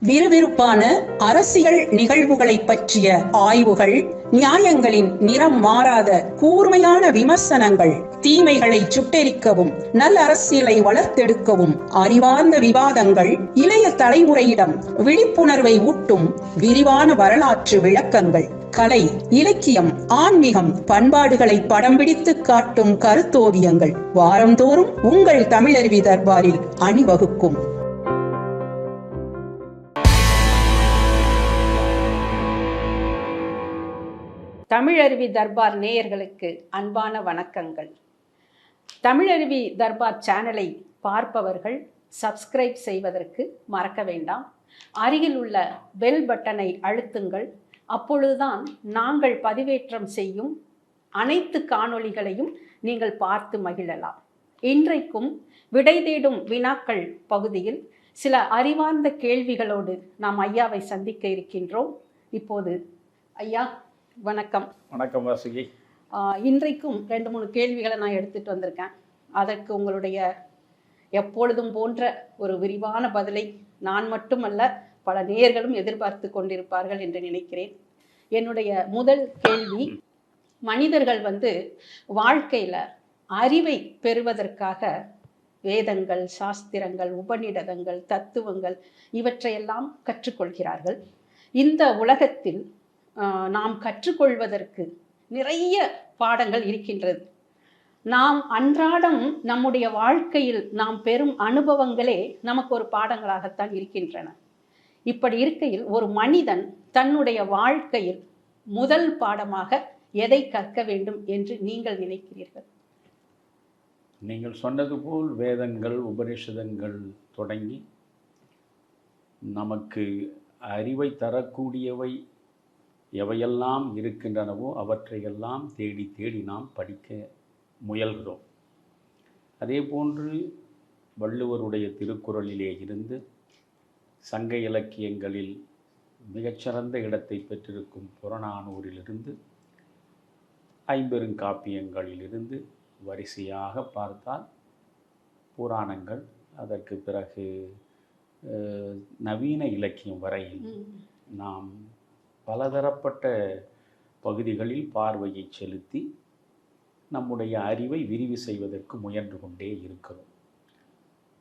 விறுவிறுப்பான அரசியல் நிகழ்வுகளை பற்றிய ஆய்வுகள், நியாயங்களின் நிறம் மாறாத கூர்மையான விமர்சனங்கள், தீமைகளை சுட்டெரிக்கவும் நல் அரசியலை வளர்த்தெடுக்கவும் அறிவார்ந்த விவாதங்கள், இளைய தலைமுறையிடம் விழிப்புணர்வை ஊட்டும் விரிவான வரலாற்று விளக்கங்கள், கலை, இலக்கியம், ஆன்மீகம், பண்பாடுகளை படம் பிடித்து காட்டும் கருத்தோவியங்கள் வாரந்தோறும் உங்கள் தமிழருவி தர்பாரில் அணிவகுக்கும். தமிழருவி தர்பார் நேயர்களுக்கு அன்பான வணக்கங்கள். தமிழருவி தர்பார் சேனலை பார்ப்பவர்கள் சப்ஸ்கிரைப் செய்வதற்கு மறக்க வேண்டாம். அருகில் உள்ள பெல் பட்டனை அழுத்துங்கள். அப்பொழுதுதான் நாங்கள் பதிவேற்றம் செய்யும் அனைத்து காணொளிகளையும் நீங்கள் பார்த்து மகிழலாம். இன்றைக்கும் விடை தேடும் வினாக்கள் பகுதியில் சில அறிவார்ந்த கேள்விகளோடு நாம் ஐயாவை சந்திக்க இருக்கின்றோம். இப்போது ஐயா வணக்கம். வணக்கம் வாசுகி. இன்றைக்கும் 2-3 கேள்விகளை நான் எடுத்துட்டு வந்திருக்கேன். அதற்கு உங்களுடைய எப்பொழுதும் போன்ற ஒரு விரிவான பதிலை நான் மட்டுமல்ல பல நேயர்களும் எதிர்பார்த்து கொண்டிருப்பார்கள் என்று நினைக்கிறேன். என்னுடைய முதல் கேள்வி, மனிதர்கள் வாழ்க்கையில அறிவை பெறுவதற்காக வேதங்கள், சாஸ்திரங்கள், உபநிடதங்கள், தத்துவங்கள் இவற்றையெல்லாம் கற்றுக்கொள்கிறார்கள். இந்த உலகத்தில் நாம் கற்றுக்கொள்வதற்கு நிறைய பாடங்கள் இருக்கின்றது. நாம் அன்றாடம் நம்முடைய வாழ்க்கையில் நாம் பெறும் அனுபவங்களே நமக்கு ஒரு பாடங்களாகத்தான் இருக்கின்றன. இப்படி இருக்கையில் ஒரு மனிதன் தன்னுடைய வாழ்க்கையில் முதல் பாடமாக எதை கற்க வேண்டும் என்று நீங்கள் நினைக்கிறீர்கள்? நீங்கள் சொன்னது போல் வேதங்கள், உபனிஷதங்கள் தொடங்கி நமக்கு அறிவை தரக்கூடியவை எவையெல்லாம் இருக்கின்றனவோ அவற்றையெல்லாம் தேடி தேடி நாம் படிக்க முயல்கிறோம். அதே போன்று வள்ளுவருடைய திருக்குறளிலே இருந்து சங்க இலக்கியங்களில் மிகச்சிறந்த இடத்தை பெற்றிருக்கும் புறநானூறிலிருந்து ஐம்பெருங்காப்பியங்களிலிருந்து வரிசையாக பார்த்தால் புராணங்கள், அதற்கு பிறகு நவீன இலக்கியம் வரையில் நாம் பலதரப்பட்ட பகுதிகளில் பார்வையை செலுத்தி நம்முடைய அறிவை விரிவு செய்வதற்கு முயன்று கொண்டே இருக்கிறோம்.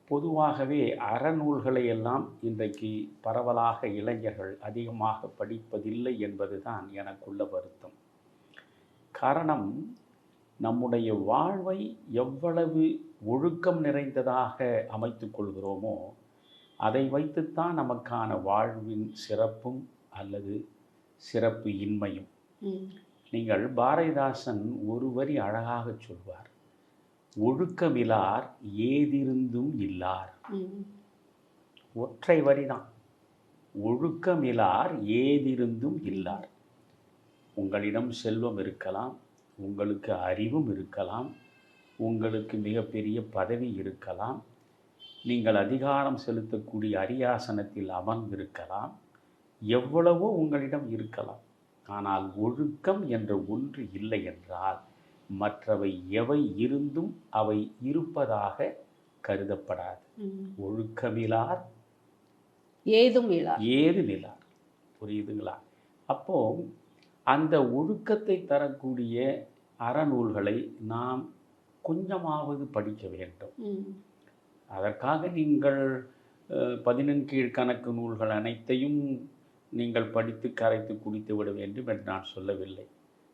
பொதுவாகவே அறநூல்களை எல்லாம் இன்றைக்கு பரவலாக இளைஞர்கள் அதிகமாக படிப்பதில்லை என்பதுதான் எனக்குள்ள வருத்தம். காரணம், நம்முடைய வாழ்வை எவ்வளவு ஒழுக்கம் நிறைந்ததாக அமைத்து கொள்கிறோமோ அதை வைத்துத்தான் நமக்கான வாழ்வின் சிறப்பும் அல்லது சிறப்பு இன்மையும். நீங்கள் பாரதிதாசன் ஒரு வரி அழகாக சொல்வார், ஒழுக்கமிலார் ஏதிருந்தும் இல்லார். ஒற்றை வரிதான், ஒழுக்கமிலார் ஏதிருந்தும் இல்லார். உங்களிடம் செல்வம் இருக்கலாம், உங்களுக்கு அறிவும் இருக்கலாம், உங்களுக்கு மிகப்பெரிய பதவி இருக்கலாம், நீங்கள் அதிகாரம் செலுத்தக்கூடிய அரியாசனத்தில் அமர்ந்திருக்கலாம், எவ்வளவோ உங்களிடம் இருக்கலாம். ஆனால் ஒழுக்கம் என்ற ஒன்று இல்லை என்றால் மற்றவை எவை இருந்தும் அவை இருப்பதாக கருதப்படாது. ஒழுக்கமிலார் ஏதுமிலார். புரியுதுங்களா? அப்போ அந்த ஒழுக்கத்தை தரக்கூடிய அறநூல்களை நாம் கொஞ்சமாவது படிக்க வேண்டும். அதற்காக நீங்கள் 11 கீழ்கணக்கு நூல்கள் அனைத்தையும் நீங்கள் படித்து கரைத்து குடித்து விட வேண்டும் என்று நான் சொல்லவில்லை.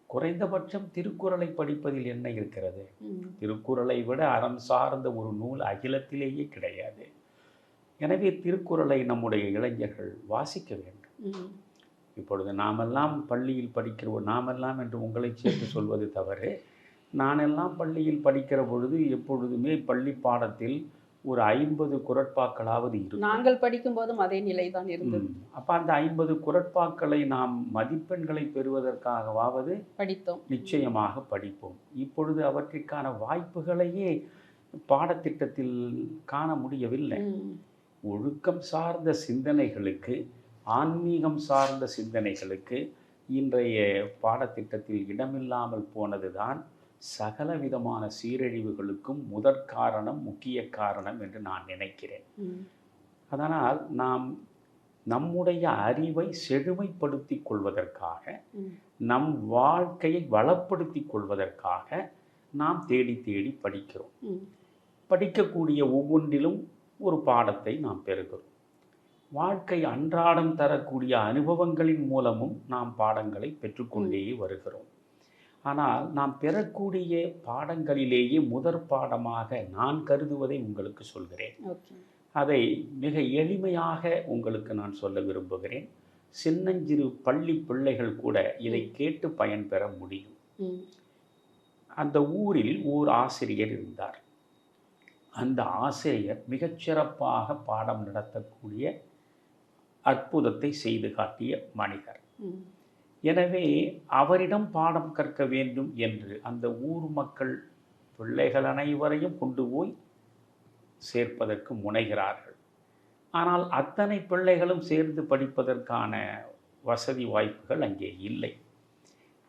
குறைந்தபட்சம் திருக்குறளை படிப்பதில் என்ன இருக்கிறது? திருக்குறளை விட அறம் சார்ந்த ஒரு நூல் அகிலத்திலேயே கிடையாது. எனவே திருக்குறளை நம்முடைய இளைஞர்கள் வாசிக்க வேண்டும். இப்பொழுது நாமெல்லாம் பள்ளியில் படிக்கிறோம், நாமெல்லாம் என்று உங்களை சேர்த்து சொல்வது தவறு. நானெல்லாம் பள்ளியில் படிக்கிற பொழுது எப்பொழுதுமே பள்ளி பாடத்தில் ஒரு 50 குறட்பாக்களாவது இருக்கும். நாங்கள் படிக்கும் போதும் அதே நிலைதான் இருந்தது. அப்போ அந்த 50 குறட்பாக்களை நாம் மதிப்பெண்களை பெறுவதற்காகவாவது படித்தோம், நிச்சயமாக படிப்போம். இப்பொழுது அவற்றிற்கான வாய்ப்புகளையே பாடத்திட்டத்தில் காண முடியவில்லை. ஒழுக்கம் சார்ந்த சிந்தனைகளுக்கு, ஆன்மீகம் சார்ந்த சிந்தனைகளுக்கு இன்றைய பாடத்திட்டத்தில் இடமில்லாமல் போனதுதான் சகல விதமான சீரழிவுகளுக்கும் முதற்காரணம், முக்கிய காரணம் என்று நான் நினைக்கிறேன். அதனால் நாம் நம்முடைய அறிவை செழுமைப்படுத்திக் கொள்வதற்காக, ம். நம் வாழ்க்கையை வளப்படுத்திக் கொள்வதற்காக நாம் தேடி தேடி படிக்கிறோம். ம். படிக்கக்கூடிய ஒவ்வொன்றிலும் ஒரு பாடத்தை நாம் பெறுகிறோம். வாழ்க்கை அன்றாடம் தரக்கூடிய அனுபவங்களின் மூலமும் நாம் பாடங்களை பெற்றுக்கொண்டே வருகிறோம். ஆனால் நாம் பெறக்கூடிய பாடங்களிலேயே முதற் பாடமாக நான் கருதுவதை உங்களுக்கு சொல்கிறேன். ஓகே. அதை மிக எளிமையாக உங்களுக்கு நான் சொல்ல விரும்புகிறேன். சின்னஞ்சிறு பள்ளி பிள்ளைகள் கூட இதை கேட்டு பயன்பெற முடியும். ம். அந்த ஊரில் ஓர் ஆசிரியர் இருந்தார். அந்த ஆசிரியர் மிகச்சிறப்பாக பாடம் நடத்தக்கூடிய அற்புதத்தை செய்து காட்டிய மனிதர். ம். எனவே அவரிடம் பாடம் கற்க வேண்டும் என்று அந்த ஊர் மக்கள் பிள்ளைகள் அனைவரையும் கொண்டு போய் சேர்ப்பதற்கு முனைகிறார்கள். ஆனால் அத்தனை பிள்ளைகளும் சேர்ந்து படிப்பதற்கான வசதி வாய்ப்புகள் அங்கே இல்லை.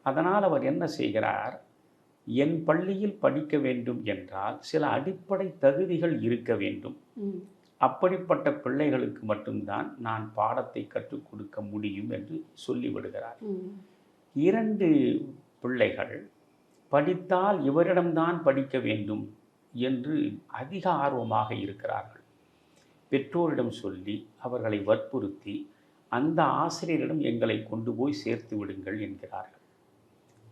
அதனால் அவர் என்ன செய்கிறார், என் பள்ளியில் படிக்க வேண்டும் என்றால் சில அடிப்படை தகுதிகள் இருக்க வேண்டும். ம். அப்படிப்பட்ட பிள்ளைகளுக்கு மட்டும்தான் நான் பாடத்தை கற்றுக் கொடுக்க முடியும் என்று சொல்லிவிடுகிறார். ம். 2 பிள்ளைகள் படித்தால் இவரிடம்தான் படிக்க வேண்டும் என்று அதிக ஆர்வமாக இருக்கிறார்கள். பெற்றோரிடம் சொல்லி அவர்களை வற்புறுத்தி அந்த ஆசிரியரிடம் எங்களை கொண்டு போய் சேர்த்து விடுங்கள் என்கிறார்கள்.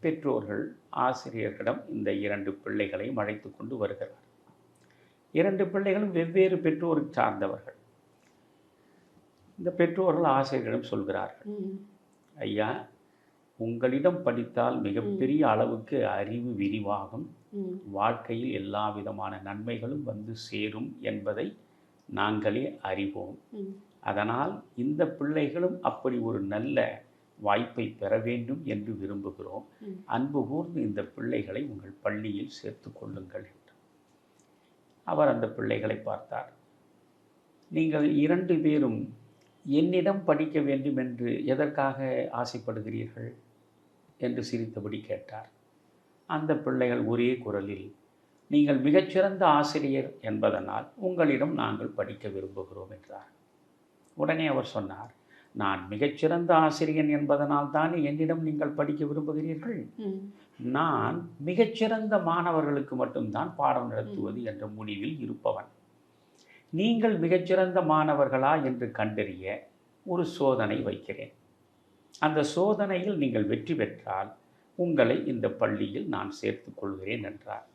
பெற்றோர்கள் ஆசிரியர்களிடம் இந்த 2 பிள்ளைகளையும் அழைத்து கொண்டு வருகிறார். 2 பிள்ளைகளும் வெவ்வேறு பெற்றோரை சார்ந்தவர்கள். இந்த பெற்றோர்கள் ஆசிரியரிடம் சொல்கிறார்கள், ம். ஐயா, உங்களிடம் படித்தால் மிகப்பெரிய அளவுக்கு அறிவு விரிவாகும், ம். வாழ்க்கையில் எல்லா விதமான நன்மைகளும் வந்து சேரும் என்பதை நாங்களே அறிவோம். ம். அதனால் இந்த பிள்ளைகளும் அப்படி ஒரு நல்ல வாய்ப்பை பெற வேண்டும் என்று விரும்புகிறோம். ம். அன்பு கூர்ந்து இந்த பிள்ளைகளை உங்கள் பள்ளியில் சேர்த்து கொள்ளுங்கள் என்றார். அவர் அந்த பிள்ளைகளை பார்த்தார். நீங்கள் 2 பேரும் என்னிடம் படிக்க வேண்டும் என்று எதற்காக ஆசைப்படுகிறீர்கள் என்று சிரித்தபடி கேட்டார். அந்த பிள்ளைகள் ஒரே குரலில், நீங்கள் மிகச்சிறந்த ஆசிரியர் என்பதனால் உங்களிடம் நாங்கள் படிக்க விரும்புகிறோம் என்றார். உடனே அவர் சொன்னார், நான் மிகச்சிறந்த ஆசிரியன் என்பதனால் தானே என்னிடம் நீங்கள் படிக்க விரும்புகிறீர்கள். ம். நான் மிகச்சிறந்த மாணவர்களுக்கு மட்டும்தான் பாடம் நடத்துவது என்ற முடிவில் இருப்பவன். நீங்கள் மிகச்சிறந்த மாணவர்களா என்று கண்டறிய ஒரு சோதனை வைக்கிறேன். அந்த சோதனையில் நீங்கள் வெற்றி பெற்றால் உங்களை இந்த பள்ளியில் நான் சேர்த்துக் கொள்கிறேன் என்றார்.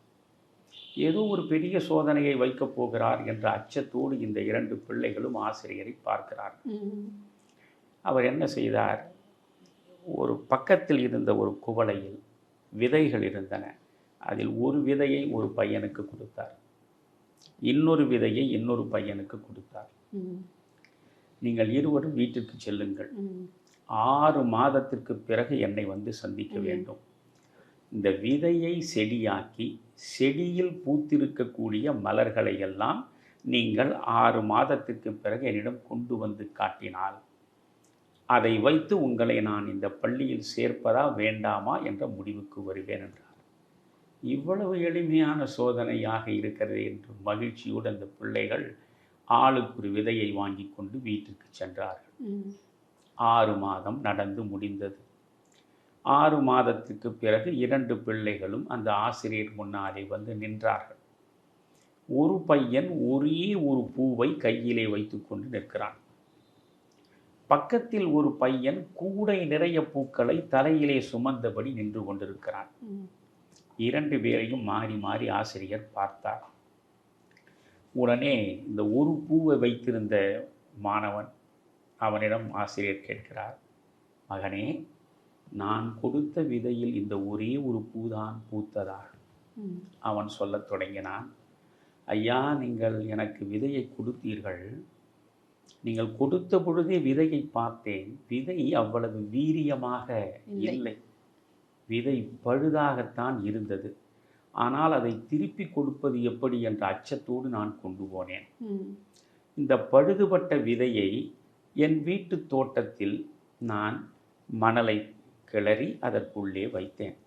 ஏதோ ஒரு பெரிய சோதனையை வைக்கப் போகிறார் என்ற அச்சத்தோடு இந்த 2 பிள்ளைகளும் ஆசிரியரை பார்க்கிறார். ம். அவர் என்ன செய்தார், ஒரு பக்கத்தில் இருந்த ஒரு குவளையில் விதைகள் இருந்தன. அதில் ஒரு விதையை ஒரு பையனுக்கு கொடுத்தார், இன்னொரு விதையை இன்னொரு பையனுக்கு கொடுத்தார். ம். நீங்கள் இருவரும் வீட்டிற்கு செல்லுங்கள். ம். 6 மாதத்திற்கு பிறகு என்னை வந்து சந்திக்க வேண்டும். இந்த விதையை செடியாக்கி செடியில் பூத்திருக்கக்கூடிய மலர்களை எல்லாம் நீங்கள் 6 மாதத்திற்கு பிறகு என்னிடம் கொண்டு வந்து காட்டினால் அதை வைத்து உங்களை நான் இந்த பள்ளியில் சேர்ப்பதா வேண்டாமா என்ற முடிவுக்கு வருவேன் என்றார். இவ்வளவு எளிமையான சோதனையாக இருக்கிறது என்று மகிழ்ச்சியோடு அந்த பிள்ளைகள் ஆளுக்கு ஒரு விதையை வாங்கி கொண்டு வீட்டிற்கு சென்றார்கள். 6 மாதம் நடந்து முடிந்தது. 6 மாதத்துக்கு பிறகு 2 பிள்ளைகளும் அந்த ஆசிரியர் முன்னாலே வந்து நின்றார்கள். ஒரு பையன் ஒரே ஒரு பூவை கையிலே வைத்துக்கொண்டு நிற்கிறான். பக்கத்தில் ஒரு பையன் கூடை நிறைய பூக்களை தலையிலே சுமந்தபடி நின்று கொண்டிருக்கிறான். 2 பேரையும் மாறி மாறி ஆசிரியர் பார்த்தார். உடனே இந்த ஒரு பூவை வைத்திருந்த மாணவன் அவனிடம் ஆசிரியர் கேட்கிறார், மகனே, நான் கொடுத்த விதையில் இந்த ஒரே ஒரு பூதான் பூத்ததா? அவன் சொல்லத் தொடங்கினான், ஐயா, நீங்கள் எனக்கு விதையை கொடுத்தீர்கள். நீங்கள் கொடுத்த பொழுதே விதையை பார்த்தேன். விதை அவ்வளவு வீரியமாக இல்லை. விதை பழுதாகத்தான் இருந்தது. ஆனால் அதை திருப்பி கொடுப்பது எப்படி என்ற அச்சத்தோடு நான் கொண்டு போனேன். இந்த பழுதுபட்ட விதையை என் வீட்டு தோட்டத்தில் நான் மணலை கிளறி அதற்குள்ளே வைத்தேன்.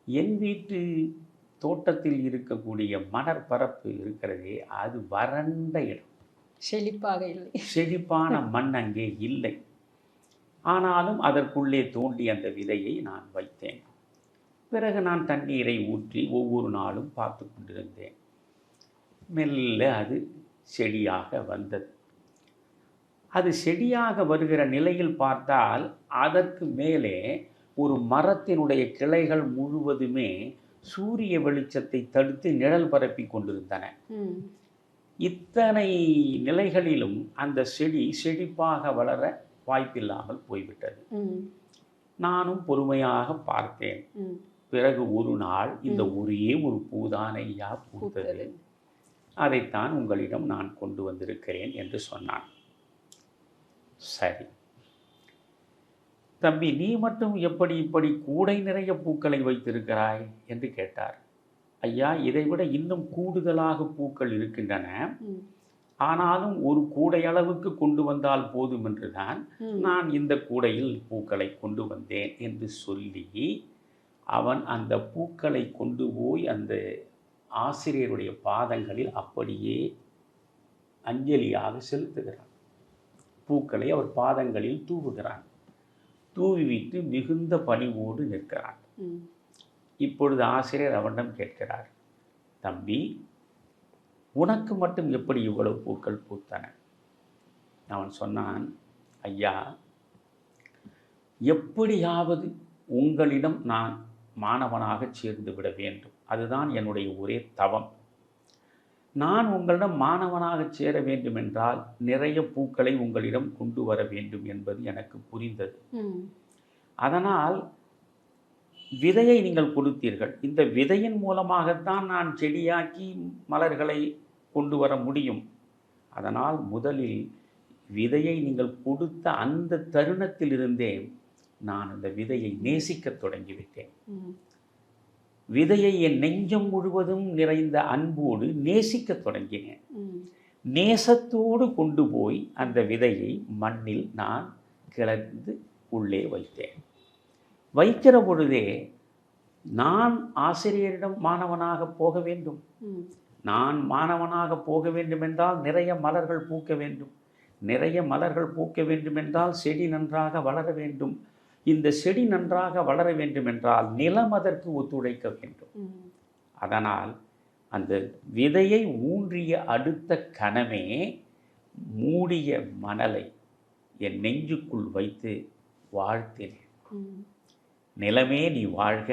என் வீட்டு தோட்டத்தில் இருக்கக்கூடிய மணற்பரப்பு இருக்கிறதே, அது வறண்ட இடம். செழிப்பாக இல்லை. செழிப்பான மண் அங்கே இல்லை. ஆனாலும் அதற்குள்ளே தோண்டி அந்த விதையை நான் வைத்தேன். பிறகு நான் தண்ணீரை ஊற்றி ஒவ்வொரு நாளும் பார்த்து கொண்டிருந்தேன். மெல்ல அது செடியாக வந்தது. அது செடியாக வருகிற நிலையில் பார்த்தால் அதற்கு மேலே ஒரு மரத்தினுடைய கிளைகள் முழுவதுமே சூரிய வெளிச்சத்தை தடுத்து நிழல் பரப்பி கொண்டிருந்தன. இத்தனை நிலைகளிலும் அந்த செடி செழிப்பாக வளர வாய்ப்பில்லாமல் போய்விட்டது. நானும் பொறுமையாக பார்த்தேன். பிறகு ஒரு நாள் இந்த ஒரே ஒரு பூதானையா பூத்தது, அதைத்தான் உங்களிடம் நான் கொண்டு வந்திருக்கிறேன் என்று சொன்னான். சரி தம்பி, நீ மட்டும் எப்படி இப்படி கூடை நிறைய பூக்களை வைத்திருக்கிறாய் என்று கேட்டார். ஐயா, இதைவிட இன்னும் கூடுதலாக பூக்கள் இருக்கின்றன. ஆனாலும் ஒரு கூடை அளவுக்கு கொண்டு வந்தால் போதும் என்றுதான் நான் இந்த கூடையில் பூக்களை கொண்டு வந்தேன் என்று சொல்லி அவன் அந்த பூக்களை கொண்டு போய் அந்த ஆசிரியருடைய பாதங்களில் அப்படியே அஞ்சலியாக செலுத்துகிறான். பூக்களை அவர் பாதங்களில் தூவுகிறான். தூவிவிட்டு மிகுந்த பணிவோடு நிற்கிறான். இப்பொழுது ஆசிரியர் அவனிடம் கேட்கிறார், தம்பி, உனக்கு மட்டும் எப்படி இவ்வளவு பூக்கள் பூத்தன? அவன் சொன்னான், ஐயா, எப்படியாவது உங்களிடம் நான் மாணவனாக சேர்ந்து விட வேண்டும். அதுதான் என்னுடைய ஒரே தவம். நான் உங்களிடம் மாணவனாக சேர வேண்டும் என்றால் நிறைய பூக்களை உங்களிடம் கொண்டு வர வேண்டும் என்பது எனக்கு புரிந்தது. அதனால் விதையை நீங்கள் கொடுத்தீர்கள். இந்த விதையின் மூலமாகத்தான் நான் செடியாக்கி மலர்களை கொண்டு வர முடியும். அதனால் முதலில் விதையை நீங்கள் கொடுத்த அந்த தருணத்திலிருந்தே நான் அந்த விதையை நேசிக்க தொடங்கிவிட்டேன். விதையை என் நெஞ்சம் முழுவதும் நிறைந்த அன்போடு நேசிக்க தொடங்கினேன். நேசத்தோடு கொண்டு போய் அந்த விதையை மண்ணில் நான் கிளர்ந்து உள்ளே வைத்தேன். வைக்கிற பொழுதே நான் ஆசிரியரிடம் மாணவனாக போக வேண்டும். நான் மாணவனாக போக வேண்டும் என்றால் நிறைய மலர்கள் பூக்க வேண்டும். நிறைய மலர்கள் பூக்க வேண்டும் என்றால் செடி நன்றாக வளர வேண்டும். இந்த செடி நன்றாக வளர வேண்டும் என்றால் நிலம் அதற்கு ஒத்துழைக்க வேண்டும். அதனால் அந்த விதையை ஊன்றிய அடுத்த கணமே மூடிய மணலை என் நெஞ்சுக்குள் வைத்து வாழ்த்தினேன். நிலமே நீ வாழ்க,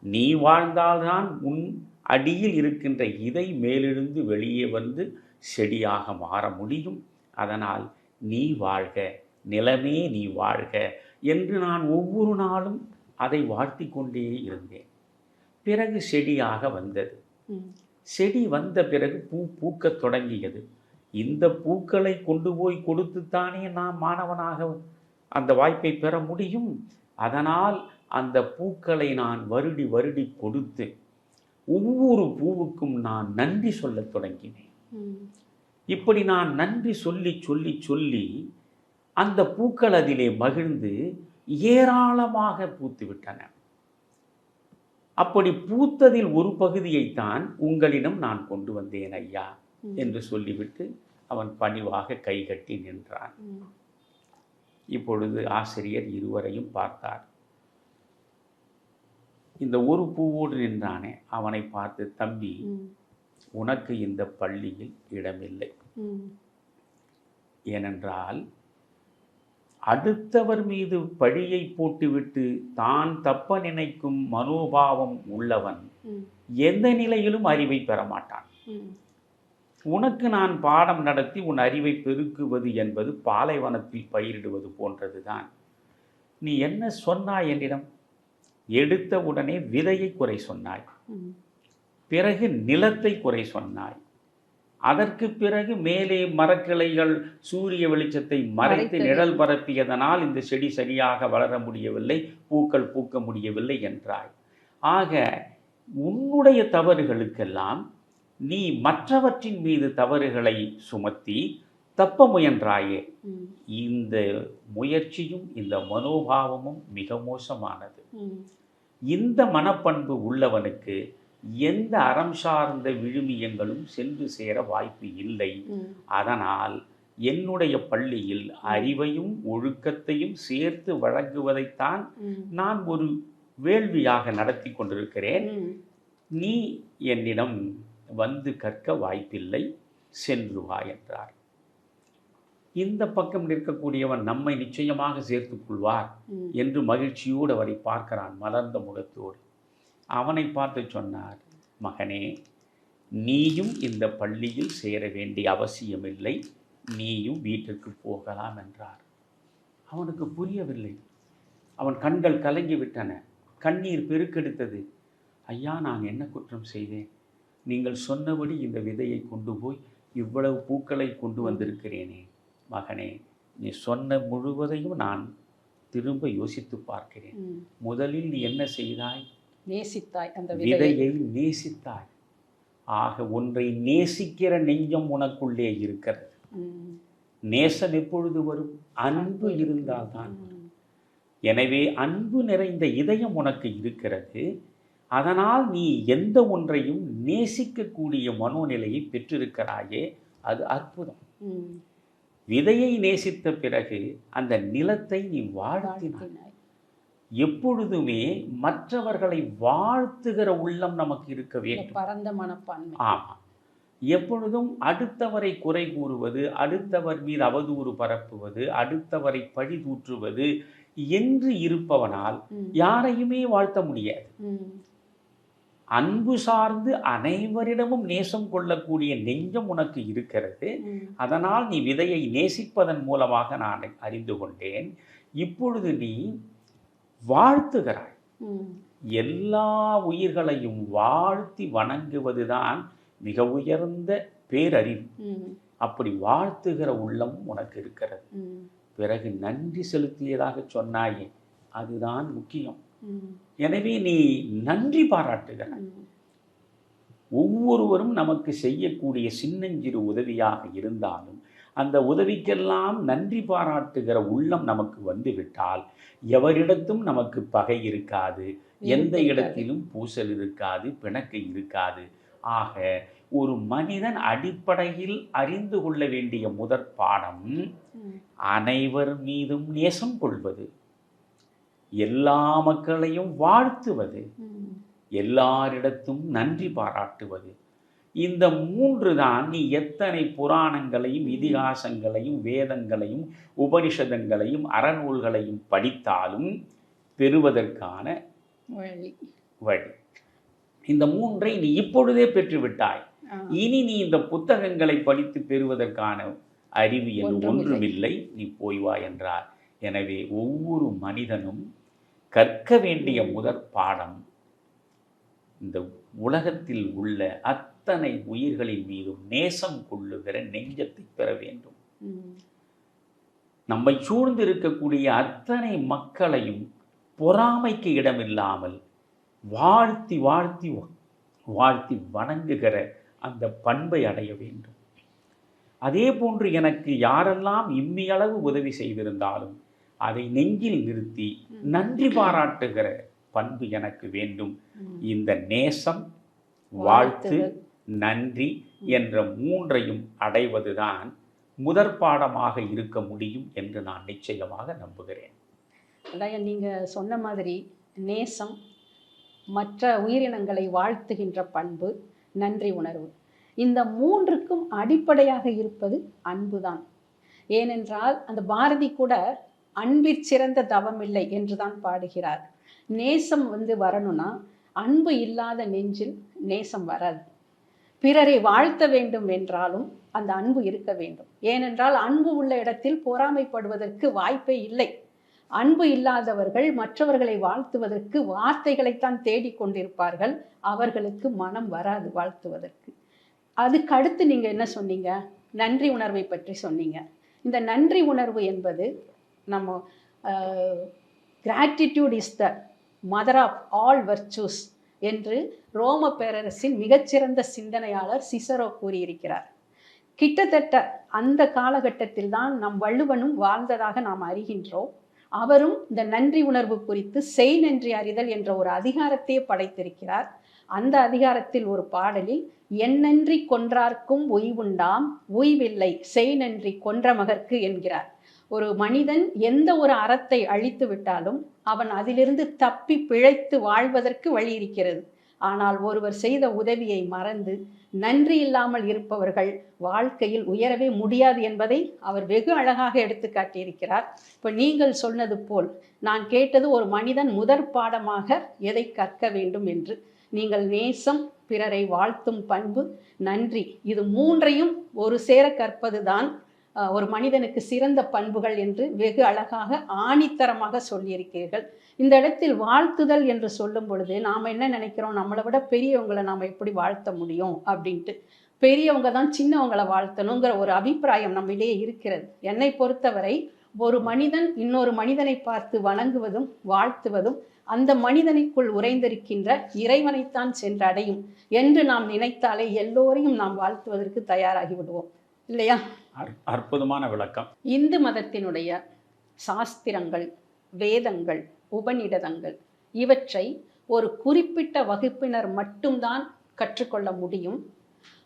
நீ வாழ்ந்தால்தான் உன் அடியில் இருக்கின்ற இதை மேலிருந்து வெளியே வந்து செடியாக மாற முடியும். அதனால் நீ வாழ்க, நிலமே நீ வாழ்க என்று நான் ஒவ்வொரு நாளும் அதை வாழ்த்தி கொண்டே இருந்தேன். பிறகு செடியாக வந்தது. செடி வந்த பிறகு பூ பூக்கத் தொடங்கியது. இந்த பூக்களை கொண்டு போய் கொடுத்துத்தானே நான் மாணவனாக அந்த வாய்ப்பை பெற முடியும். அதனால் அந்த பூக்களை நான் வருடி வருடி கொடுத்து ஒவ்வொரு பூவுக்கும் நான் நன்றி சொல்லத் தொடங்கினேன். இப்படி நான் நன்றி சொல்லி சொல்லி சொல்லி அந்த பூக்கள் அதிலே மகிழ்ந்து ஏராளமாக பூத்து விட்டன. அப்படி பூத்ததில் ஒரு பகுதியைத்தான் உங்களிடம் நான் கொண்டு வந்தேன் ஐயா என்று சொல்லிவிட்டு அவன் பணிவாக கைகட்டி நின்றான். இப்பொழுது ஆசிரியர் இருவரையும் பார்த்தார். இந்த ஒரு பூவோடு நின்றானே அவனை பார்த்து, தம்பி, உனக்கு இந்த பள்ளியில் இடமில்லை. ஏனென்றால் அடுத்தவர் மீது பழியை போட்டுவிட்டு தான் தப்ப நினைக்கும் மனோபாவம் உள்ளவன் எந்த நிலையிலும் அறிவை பெற மாட்டான். உனக்கு நான் பாடம் நடத்தி உன் அறிவை பெருக்குவது என்பது பாலைவனத்தில் பயிரிடுவது போன்றதுதான். நீ என்ன சொன்னாய் என்னிடம்? எடுத்த உடனே விதையை குறை சொன்னாய், பிறகு நிலத்தை குறை சொன்னாய், அதற்கு பிறகு மேலே மரக்கிளைகள் சூரிய வெளிச்சத்தை மறைத்து நிழல் பரப்பியதனால் இந்த செடி சரியாக வளர முடியவில்லை, பூக்கள் பூக்க முடியவில்லை என்றாய். ஆக உன்னுடைய தவறுகளுக்கெல்லாம் நீ மற்றவற்றின் மீது தவறுகளை சுமத்தி தப்ப முயன்றாயே. இந்த முயற்சியும் இந்த மனோபாவமும் மிக மோசமானது. இந்த மனப்பண்பு உள்ளவனுக்கு எந்த அறம் சார்ந்த விழுமியங்களும் சென்று சேர வாய்ப்பு இல்லை. அதனால் என்னுடைய பள்ளியில் அறிவையும் ஒழுக்கத்தையும் சேர்த்து வழங்குவதைத்தான் நான் ஒரு வேள்வியாக நடத்தி கொண்டிருக்கிறேன். நீ என்னிடம் வந்து கற்க வாய்ப்பில்லை, சென்று வா என்றார். இந்த பக்கம் நிற்கக்கூடியவன் நம்மை நிச்சயமாக சேர்த்துக் கொள்வார் என்று மகிழ்ச்சியோடு அவரை பார்க்கிறான் மலர்ந்த முகத்தோடு. அவனை பார்த்து சொன்னார், மகனே, நீயும் இந்த பள்ளியில் சேர வேண்டிய அவசியமில்லை, நீயும் வீட்டிற்கு போகலாம் என்றார். அவனுக்கு புரியவில்லை. அவன் கண்கள் கலங்கிவிட்டன, கண்ணீர் பெருக்கெடுத்தது. ஐயா, நான் என்ன குற்றம் செய்தேன்? நீங்கள் சொன்னபடி இந்த விதையை கொண்டு போய் இவ்வளவு பூக்களை கொண்டு வந்திருக்கிறேனே. மகனே, நீ சொன்ன முழுவதையும் நான் திரும்ப யோசித்து பார்க்கிறேன். முதலில் நீ என்ன செய்தாய்? நேசித்தாய், அந்த விதையை நேசித்தாய். ஆக ஒன்றை நேசிக்கிற நெஞ்சம் உனக்குள்ளே இருக்கிறது. நேசம் எப்பொழுது வரும்? அன்பு இருந்தால்தான். எனவே அன்பு நிறைந்த இதயம் உனக்கு இருக்கிறது. அதனால் நீ எந்த ஒன்றையும் நேசிக்கக்கூடிய மனோநிலையை பெற்றிருக்கிறாயே, அது அற்புதம். விதையை நேசித்த பிறகு அந்த நிலத்தை நீ வாழ்த்தினாய். எப்பொழுதுமே மற்றவர்களை வாழ்த்துகிற உள்ளம் நமக்கு இருக்க வேண்டும், பரந்த மனப்பான்மை. ஆமாம். எப்பொழுதும் அடுத்தவரை குறை கூறுவது, அடுத்தவர் மீது அவதூறு பரப்புவது, அடுத்தவரை பழி தூற்றுவது என்று இருப்பவனால் யாரையுமே வாழ்த்த முடியாது. அன்பு சார்ந்து அனைவரிடமும் நேசம் கொள்ளக்கூடிய நெஞ்சம் உனக்கு இருக்கிறது. அதனால் நீ விதையை நேசிப்பதன் மூலமாக நான் அறிந்து கொண்டேன். இப்பொழுது நீ வாழ்த்துகிறாய். எல்லா உயிர்களையும் வாழ்த்தி வணங்குவதுதான் மிக உயர்ந்த பேரறிவு. அப்படி வாழ்த்துகிற உள்ளம் உனக்கு இருக்கிறது. பிறகு நன்றி செலுத்தியதாக சொன்னாயே, அதுதான் முக்கியம். எனவே நீ நன்றி பாராட்டுகிறாய். ஒவ்வொருவரும் நமக்கு செய்யக்கூடிய சின்னஞ்சிறு உதவியாக இருந்தாலும் அந்த உதவிக்கெல்லாம் நன்றி பாராட்டுகிற உள்ளம் நமக்கு வந்துவிட்டால் எவரிடத்தும் நமக்கு பகை இருக்காது, எந்த இடத்திலும் பூசல் இருக்காது, பிணக்கு இருக்காது. ஆக ஒரு மனிதன் அடிப்படையில் அறிந்து கொள்ள வேண்டிய முதற் பாடம் அனைவர் மீதும் நேசம் கொள்வது, எல்லா மக்களையும் வாழ்த்துவது, எல்லாரிடத்தும் நன்றி பாராட்டுவது. இந்த மூன்று தான் நீ எத்தனை புராணங்களையும் இதிகாசங்களையும் வேதங்களையும் உபனிஷதங்களையும் அறநூல்களையும் படித்தாலும் பெறுவதற்கான வழி. இந்த மூன்றை நீ இப்பொழுதே பெற்றுவிட்டாய். இனி நீ இந்த புத்தகங்களை படித்து பெறுவதற்கான அறிவு என்று ஒன்றுமில்லை, நீ போய் வா என்றார். எனவே ஒவ்வொரு மனிதனும் கற்க வேண்டிய முதற் பாடம் இந்த உலகத்தில் உள்ள அத்தனை உயிர்களின் மீதும் நேசம் கொள்ளுகிற நெஞ்சத்தை பெற வேண்டும். நம்மை சூழ்ந்து இருக்கக்கூடிய அத்தனை மக்களையும் பொறாமைக்கு இடமில்லாமல் வாழ்த்தி வாழ்த்தி வாழ்த்தி வணங்குகிற அந்த பண்பை அடைய வேண்டும். அதே போன்று எனக்கு யாரெல்லாம் இம்மியளவு உதவி செய்திருந்தாலும் அதை நெஞ்சில் நிறுத்தி நன்றி பாராட்டுகிற பண்பு எனக்கு வேண்டும். இந்த நேசம், வாழ்த்து, நன்றி என்ற மூன்றையும் அடைவதுதான் முதற் பாடமாக இருக்க முடியும் என்று நான் நிச்சயமாக நம்புகிறேன். அதான் நீங்கள் சொன்ன மாதிரி நேசம், மற்ற உயிரினங்களை வாழ்த்துகின்ற பண்பு, நன்றி உணர்வு, இந்த மூன்றுக்கும் அடிப்படையாக இருப்பது அன்புதான். ஏனென்றால் அந்த பாரதி கூட அன்பிற் தவம் இல்லை என்றுதான் பாடுகிறார். நேசம் வரணும்னா அன்பு இல்லாத நெஞ்சில் நேசம் வராது. பிறரை வாழ்த்த வேண்டும் என்றாலும் அந்த அன்பு இருக்க வேண்டும். ஏனென்றால் அன்பு உள்ள இடத்தில் பொறாமைப்படுவதற்கு வாய்ப்பே இல்லை. அன்பு இல்லாதவர்கள் மற்றவர்களை வாழ்த்துவதற்கு வார்த்தைகளைத்தான் தேடிக்கொண்டிருப்பார்கள். அவர்களுக்கு மனம் வராது வாழ்த்துவதற்கு. அதுக்கு அடுத்து நீங்கள் என்ன சொன்னீங்க? நன்றி உணர்வை பற்றி சொன்னீங்க. இந்த நன்றி உணர்வு என்பது நம்ம gratitude is the mother of all virtues என்று ரோம பேரரசின் மிகச்சிறந்த சிந்தனையாளர் சிசரோ கூறியிருக்கிறார். கிட்டத்தட்ட அந்த காலகட்டத்தில் தான் நம் வள்ளுவனும் வாழ்ந்ததாக நாம் அறிகின்றோம். அவரும் இந்த நன்றி உணர்வு குறித்து செய் நன்றி அறிதல் என்ற ஒரு அதிகாரத்தையே படைத்திருக்கிறார். அந்த அதிகாரத்தில் ஒரு பாடலில் எண்ணன்றி கொன்றார்க்கும் உய்வுண்டாம் உய்வில்லை செய் நன்றி கொன்ற மகற்கு என்கிறார். ஒரு மனிதன் எந்த ஒரு அறத்தை அழித்து விட்டாலும் அவன் அதிலிருந்து தப்பி பிழைத்து வாழ்வதற்கு வழி இருக்கிறது. ஆனால் ஒருவர் செய்த உதவியை மறந்து நன்றி இல்லாமல் இருப்பவர்கள் வாழ்க்கையில் உயரவே முடியாது என்பதை அவர் வெகு அழகாக எடுத்து காட்டியிருக்கிறார். இப்போ நீங்கள் சொன்னது போல் நான் கேட்டது ஒரு மனிதன் முதற் பாடமாக எதை கற்க வேண்டும் என்று. நீங்கள் நேசம், பிறரை வாழ்த்தும் பண்பு, நன்றி, இது மூன்றையும் ஒரு சேர கற்பதுதான் ஒரு மனிதனுக்கு சிறந்த பண்புகள் என்று வெகு அழகாக ஆணித்தரமாக சொல்லியிருக்கிறீர்கள். இந்த இடத்தில் வாழ்த்துதல் என்று சொல்லும் பொழுது நாம் என்ன நினைக்கிறோம், நம்மளை விட பெரியவங்களை நாம் எப்படி வாழ்த்த முடியும் அப்படின்ட்டு. பெரியவங்க தான் சின்னவங்களை வாழ்த்தணுங்கிற ஒரு அபிப்பிராயம் நம்மிடையே இருக்கிறது. என்னை பொறுத்தவரை ஒரு மனிதன் இன்னொரு மனிதனை பார்த்து வணங்குவதும் வாழ்த்துவதும் அந்த மனிதனுக்குள் உறைந்திருக்கின்ற இறைவனைத்தான் சென்றடையும் என்று நாம் நினைத்தாலே எல்லோரையும் நாம் வாழ்த்துவதற்கு தயாராகி விடுவோம், இல்லையா? அற்புதமான விளக்கம். இந்து மதத்தினுடைய சாஸ்திரங்கள், வேதங்கள், உபநிடதங்கள் இவற்றை ஒரு குறிப்பிட்ட வகுப்பினர் மட்டும்தான் கற்றுக்கொள்ள முடியும்.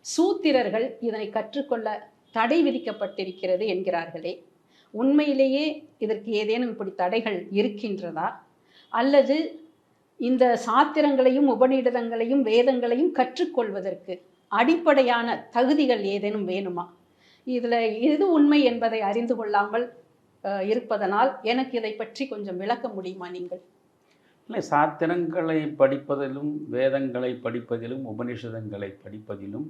சூத்திரர்கள் இதனை கற்றுக்கொள்ள தடை விதிக்கப்பட்டிருக்கிறது என்கிறார்களே, உண்மையிலேயே இதற்கு ஏதேனும் இப்படி தடைகள் இருக்கின்றதா? அல்லது இந்த சாத்திரங்களையும் உபநிடதங்களையும் வேதங்களையும் கற்றுக்கொள்வதற்கு அடிப்படையான தகுதிகள் ஏதேனும் வேணுமா? இதில் எது உண்மை என்பதை அறிந்து கொள்ளாமல் இருப்பதனால் எனக்கு இதை பற்றி கொஞ்சம் விளக்க முடியுமா நீங்கள்? இல்லை, சாத்திரங்களை படிப்பதிலும் வேதங்களை படிப்பதிலும் உபனிஷதங்களை படிப்பதிலும்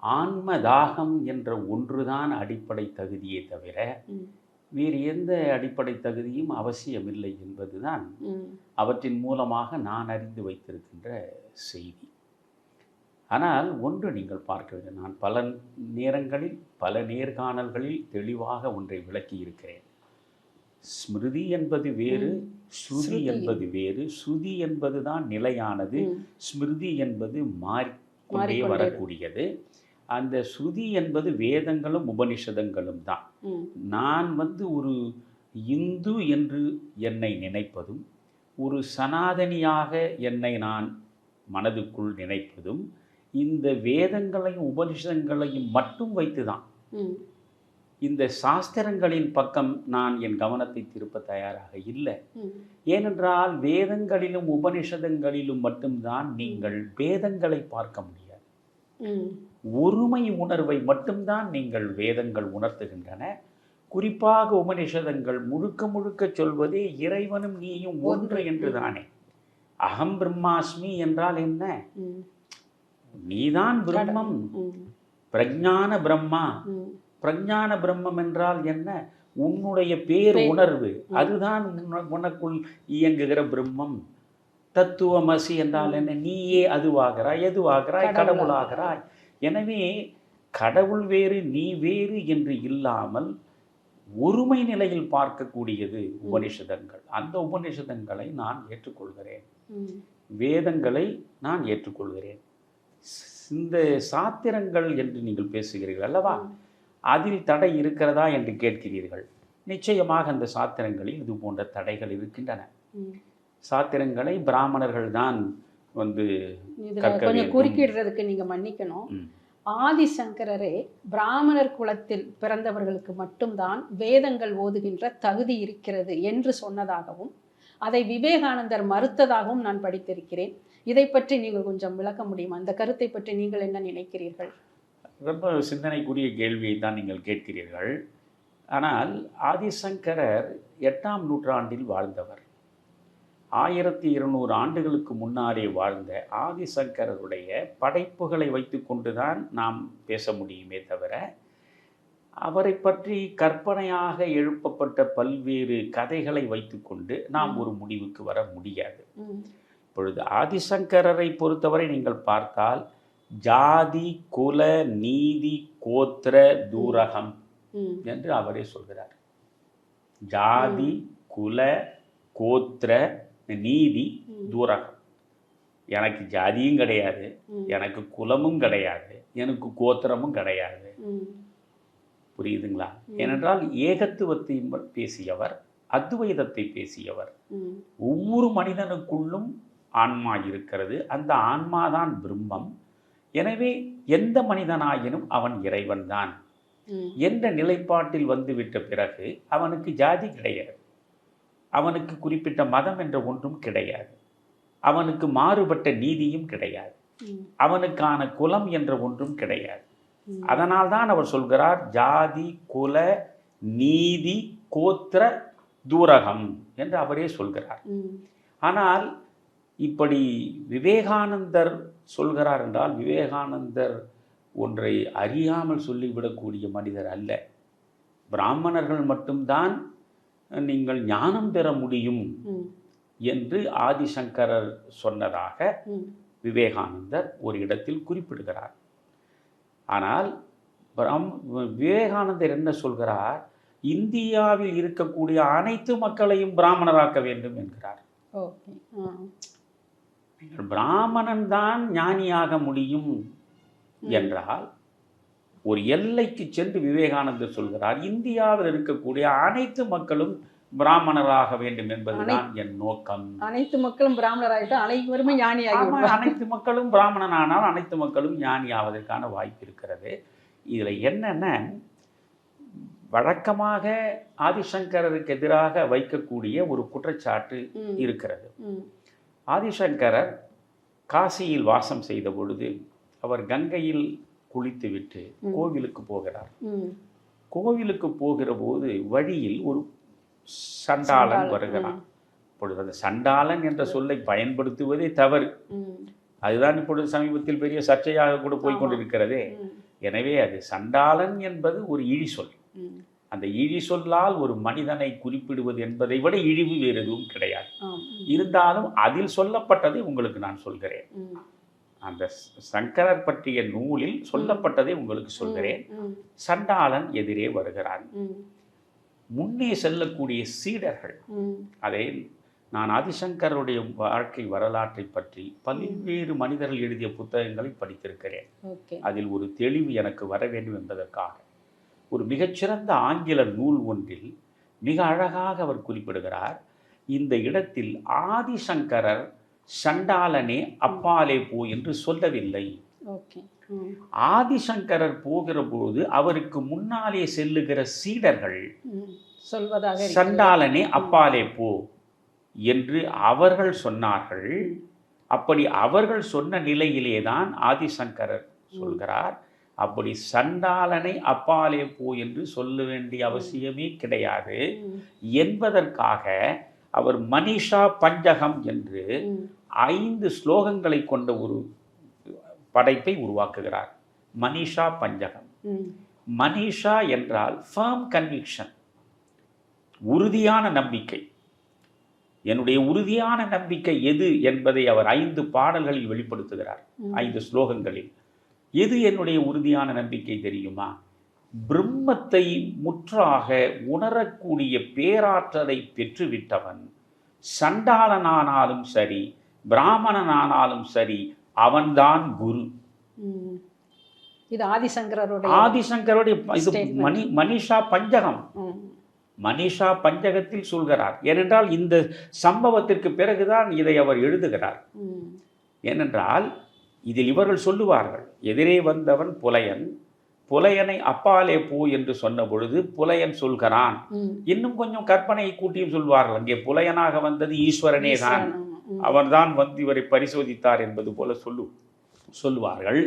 ஆன்மதாகம் என்ற ஒன்றுதான் அடிப்படை தகுதியே தவிர வேறு எந்த அடிப்படை தகுதியும் அவசியமில்லை என்பதுதான் அவற்றின் மூலமாக நான் அறிந்து வைத்திருக்கின்ற செய்தி. ஆனால் ஒன்று நீங்கள் பார்க்க வேண்டும், நான் பல நேரங்களில் பல நேர்காணல்களில் தெளிவாக ஒன்றை விளக்கி இருக்கிறேன். ஸ்மிருதி என்பது வேறு, ஸ்ருதி என்பது வேறு. ஸ்ருதி என்பது தான் நிலையானது, ஸ்மிருதி என்பது மாறிக்கொண்டே வரக்கூடியது. அந்த ஸ்ருதி என்பது வேதங்களும் உபனிஷதங்களும் தான். நான் ஒரு இந்து என்று என்னை நினைப்பதும், ஒரு சனாதனியாக என்னை நான் மனதுக்குள் நினைப்பதும் இந்த வேதங்களையும் உபனிஷதங்களையும் மட்டும் வைத்துதான். இந்த சாஸ்திரங்களின் பக்கம் நான் என் கவனத்தை திருப்ப தயாராக இல்லை. ஏனென்றால் வேதங்களிலும் உபனிஷதங்களிலும் மட்டும்தான் நீங்கள் வேதங்களை பார்க்க முடியாது. ஒருமை உணர்வை மட்டும்தான் நீங்கள் வேதங்கள் உணர்த்துகின்றன. குறிப்பாக உபனிஷதங்கள் முழுக்க முழுக்க சொல்வதே இறைவனும் நீயும் ஒன்று என்று தானே. அகம் பிரம்மாஸ்மி என்றால் என்ன? நீதான் பிரம்மம், பிரஜான பிரம்மா. பிரஜான பிரம்மம் என்றால் என்ன? உன்னுடைய பேர் உணர்வு, அதுதான் உனக்குள் இயங்குகிற பிரம்மம். தத்துவமசி என்றால் என்ன? நீயே அதுவாகிறாய், எதுவாகிறாய், கடவுளாகிறாய். எனவே கடவுள் வேறு நீ வேறு என்று இல்லாமல் ஒருமை நிலையில் பார்க்கக்கூடியது உபனிஷதங்கள். அந்த உபனிஷதங்களை நான் ஏற்றுக்கொள்கிறேன், வேதங்களை நான் ஏற்றுக்கொள்கிறேன். இந்த சாத்திரங்கள் என்று நீங்கள் பேசுகிறீர்கள் அல்லவா, அதில் தடை இருக்கிறதா என்று கேட்கிறீர்கள். நிச்சயமாக அந்த சாத்திரங்களில் இது போன்ற தடைகள் இருக்கின்றன. சாத்திரங்களை பிராமணர்கள் தான் கொஞ்சம் குறுக்கிடுறதுக்கு நீங்க மன்னிக்கணும். ஆதிசங்கரரே பிராமணர் குலத்தில் பிறந்தவர்களுக்கு மட்டும்தான் வேதங்கள் ஓதுகின்ற தகுதி இருக்கிறது என்று சொன்னதாகவும் அதை விவேகானந்தர் மறுத்ததாகவும் நான் படித்திருக்கிறேன். இதை பற்றி நீங்கள் கொஞ்சம் விளக்க முடியுமா? அந்த கருத்தை பற்றி நீங்கள் என்ன நினைக்கிறீர்கள்? ரொம்ப சிந்தனைக்குரிய கேள்வியை தான் நீங்கள் கேட்கிறீர்கள். ஆனால் ஆதிசங்கரர் 8ஆம் நூற்றாண்டில் வாழ்ந்தவர். 1200 ஆண்டுகளுக்கு முன்னாலே வாழ்ந்த ஆதிசங்கரருடைய படைப்புகளை வைத்து கொண்டுதான் நாம் பேச முடியுமே தவிர அவரை பற்றி கற்பனையாக எழுப்பப்பட்ட பல்வேறு கதைகளை வைத்துக்கொண்டு நாம் ஒரு முடிவுக்கு வர முடியாது. இப்பொழுது ஆதிசங்கரரை பொறுத்தவரை நீங்கள் பார்த்தால் ஜாதி, குல, நீதி, கோத்திர, தூரகம் என்று அவரே சொல்கிறார். ஜாதி, குல, கோத்திர, நீதி, தூரகம். எனக்கு ஜாதியும் கிடையாது, எனக்கு குலமும் கிடையாது, எனக்கு கோத்திரமும் கிடையாது. புரியுதுங்களா? ஏனென்றால் ஏகத்துவத்தை பேசியவர், அத்வைதத்தை பேசியவர். ஒவ்வொரு மனிதனுக்குள்ளும் ஆன்மா இருக்கிறது. அந்த ஆன்மாதான் பிரம்மம். எனவே எந்த மனிதனாயினும் அவன் இறைவன்தான் என்ற நிலைப்பாட்டில் வந்துவிட்ட பிறகு அவனுக்கு ஜாதி கிடையாது, அவனுக்கு குறிப்பிட்ட மதம் என்ற ஒன்றும் கிடையாது, அவனுக்கு மாறுபட்ட நீதியும் கிடையாது, அவனுக்கான குலம் என்ற ஒன்றும் கிடையாது. அதனால்தான் அவர் சொல்கிறார், ஜாதி குல நீதி கோத்திர தூரகம் என்று அவரே சொல்கிறார். ஆனால் இப்படி விவேகானந்தர் சொல்கிறார் என்றால், விவேகானந்தர் ஒன்றை அறியாமல் சொல்லிவிடக்கூடிய மனிதர் அல்ல. பிராமணர்கள் மட்டும்தான் நீங்கள் ஞானம் பெற முடியும் என்று ஆதிசங்கரர் சொன்னதாக விவேகானந்தர் ஒரு இடத்தில் குறிப்பிடுகிறார். ஆனால் விவேகானந்தர் என்ன சொல்கிறார், இந்தியாவில் இருக்கக்கூடிய அனைத்து மக்களையும் பிராமணராக்க வேண்டும் என்கிறார். பிராமணன் தான் ஞானியாக முடியும் என்றால் ஒரு எல்லைக்கு சென்று விவேகானந்தர் சொல்கிறார், இந்தியாவில் இருக்கக்கூடிய அனைத்து மக்களும் பிராமணராக வேண்டும் என்பதுதான் என் நோக்கம். அனைத்து மக்களும் பிராமணராகிட்டு அனைவருமே ஞானியாக, அனைத்து மக்களும் பிராமணனானால் அனைத்து மக்களும் ஞானி ஆவதற்கான வாய்ப்பு இருக்கிறது. இதில் என்னென்ன, வழக்கமாக ஆதிசங்கரருக்கு எதிராக வைக்கக்கூடிய ஒரு குற்றச்சாட்டு இருக்கிறது. ஆதிசங்கரர் காசியில் வாசம் செய்த பொழுது அவர் கங்கையில் குளித்துவிட்டு கோவிலுக்கு போகிறார். கோவிலுக்கு போகிற போது வழியில் ஒரு சண்டாளன் வருகிறான். இப்பொழுது அந்த சண்டாளன் என்ற சொல்லை பயன்படுத்துவதே தவறு. அதுதான் இப்பொழுது சமீபத்தில் பெரிய சர்ச்சையாக கூட போய்கொண்டிருக்கிறதே. எனவே அது சண்டாளன் என்பது ஒரு இழி சொல். அந்த இழி சொல்லால் ஒரு மனிதனை குறிப்பிடுவது என்பதை விட இழிவு வேறு எதுவும் கிடையாது. இருந்தாலும் அதில் சொல்லப்பட்டதை உங்களுக்கு நான் சொல்கிறேன். அந்த சங்கரர் பற்றிய நூலில் சொல்லப்பட்டதை உங்களுக்கு சொல்கிறேன். சண்டாளன் எதிரே வருகிறான். முன்னே செல்லக்கூடிய சீடர்கள், அதை நான் ஆதிசங்கருடைய வாழ்க்கை வரலாற்றை பற்றி பல்வேறு மனிதர்கள் எழுதிய புத்தகங்களை படித்திருக்கிறேன். அதில் ஒரு தெளிவு எனக்கு வர வேண்டும் என்பதற்காக ஒரு மிகச்சிறந்த ஆங்கில நூல் ஒன்றில் மிக அழகாக அவர் குறிப்பிடுகிறார். இந்த இடத்தில் ஆதிசங்கரர் சண்டாளனே அப்பாலே போ என்று சொல்லவில்லை. ஆதிசங்கரர் போகிற போது அவருக்கு முன்னாலே செல்லுகிற சீடர்கள் சொல்வதாக சண்டாளனே அப்பாலே போ என்று அவர்கள் சொன்னார்கள். அப்படி அவர்கள் சொன்ன நிலையிலேதான் ஆதிசங்கரர் சொல்கிறார், அப்படி சண்டாளனை அப்பாலே போ என்று சொல்ல வேண்டிய அவசியமே கிடையாது என்பதற்காக அவர் மனிஷா பஞ்சகம் என்று 5 ஸ்லோகங்களை கொண்ட ஒரு படைப்பை உருவாக்குகிறார். மனிஷா பஞ்சகம். மனிஷா என்றால் ஃபர்ம் கன்விக்ஷன், உறுதியான நம்பிக்கை. என்னுடைய உறுதியான நம்பிக்கை எது என்பதை அவர் 5 பாடல்களில் வெளிப்படுத்துகிறார், 5 ஸ்லோகங்களில். எது என்னுடைய உறுதியான நம்பிக்கை தெரியுமா? பிரம்மத்தை முற்றாக உணரக்கூடிய பேராற்றலை பெற்றுவிட்டவன் சண்டாளனானாலும் சரி பிராமணனானாலும் சரி அவன்தான் குரு. இது ஆதிசங்கருடைய மனிஷா பஞ்சகம். மனிஷா பஞ்சகத்தில் சொல்கிறார். ஏனென்றால் இந்த சம்பவத்திற்கு பிறகுதான் இதை அவர் எழுதுகிறார். ஏனென்றால் இதில் இவர்கள் சொல்லுவார்கள், எதிரே வந்தவன் புலையன், புலையனை அப்பாலே போ என்று சொன்ன பொழுது புலையன் சொல்கிறான். இன்னும் கொஞ்சம் கற்பனையை கூட்டியும் சொல்வார்கள், அங்கே புலையனாக வந்தது ஈஸ்வரனே தான், அவன்தான் வந்து இவரை பரிசோதித்தார் என்பது போல சொல்லுவார்கள்.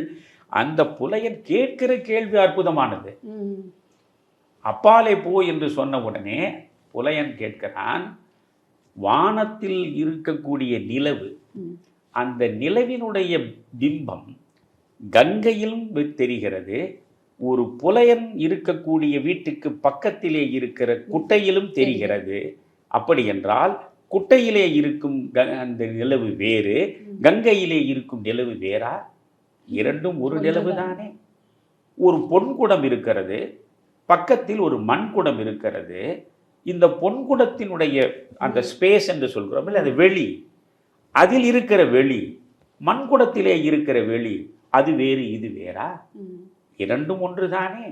அந்த புலையன் கேட்கிற கேள்வி அற்புதமானது. அப்பாலே போ என்று சொன்ன உடனே புலையன் கேட்கிறான், வானத்தில் இருக்கக்கூடிய நிலவு, அந்த நிலவினுடைய பிம்பம் கங்கையிலும் தெரிகிறது, ஒரு புலையன் இருக்கக்கூடிய வீட்டுக்கு பக்கத்திலே இருக்கிற குட்டையிலும் தெரிகிறது. அப்படி என்றால் குட்டையிலே இருக்கும் அந்த நிலவு வேறு, கங்கையிலே இருக்கும் நிலவு வேறா? இரண்டும் ஒரு நிலவு தானே. ஒரு பொன்குடம் இருக்கிறது, பக்கத்தில் ஒரு மண்குடம் இருக்கிறது. இந்த பொன்குடத்தினுடைய அந்த ஸ்பேஸ் என்று சொல்கிறோம் இல்லை, அது வெளி, அதில் இருக்கிற வெளி, மண்குடத்திலே இருக்கிற வெளி, அது வேறு இது வேறா? இரண்டும் ஒன்றுதானே.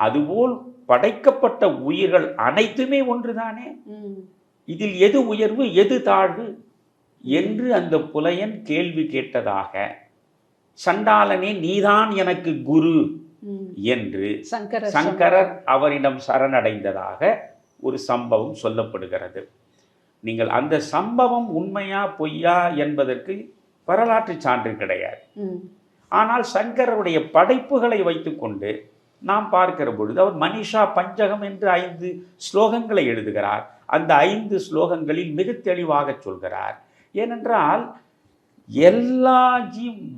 அதுபோல் படைக்கப்பட்ட உயிர்கள் அனைத்துமே ஒன்றுதானே. இதில் எது உயர்வு எது தாழ்வு என்று அந்த புலையன் கேள்வி கேட்டதாக, சண்டாளனே நீதான் எனக்கு குரு என்று சங்கரர் அவரிடம் சரணடைந்ததாக ஒரு சம்பவம் சொல்லப்படுகிறது. நீங்கள் அந்த சம்பவம் உண்மையா பொய்யா என்பதற்கு வரலாற்று சான்று கிடையாது. ஆனால் சங்கரருடைய படைப்புகளை வைத்துக்கொண்டு நாம் பார்க்கிற பொழுது அவர் மனிஷா பஞ்சகம் என்று 5 ஸ்லோகங்களை எழுதுகிறார். அந்த 5 ஸ்லோகங்களில் மிக தெளிவாக சொல்கிறார். ஏனென்றால் எல்லா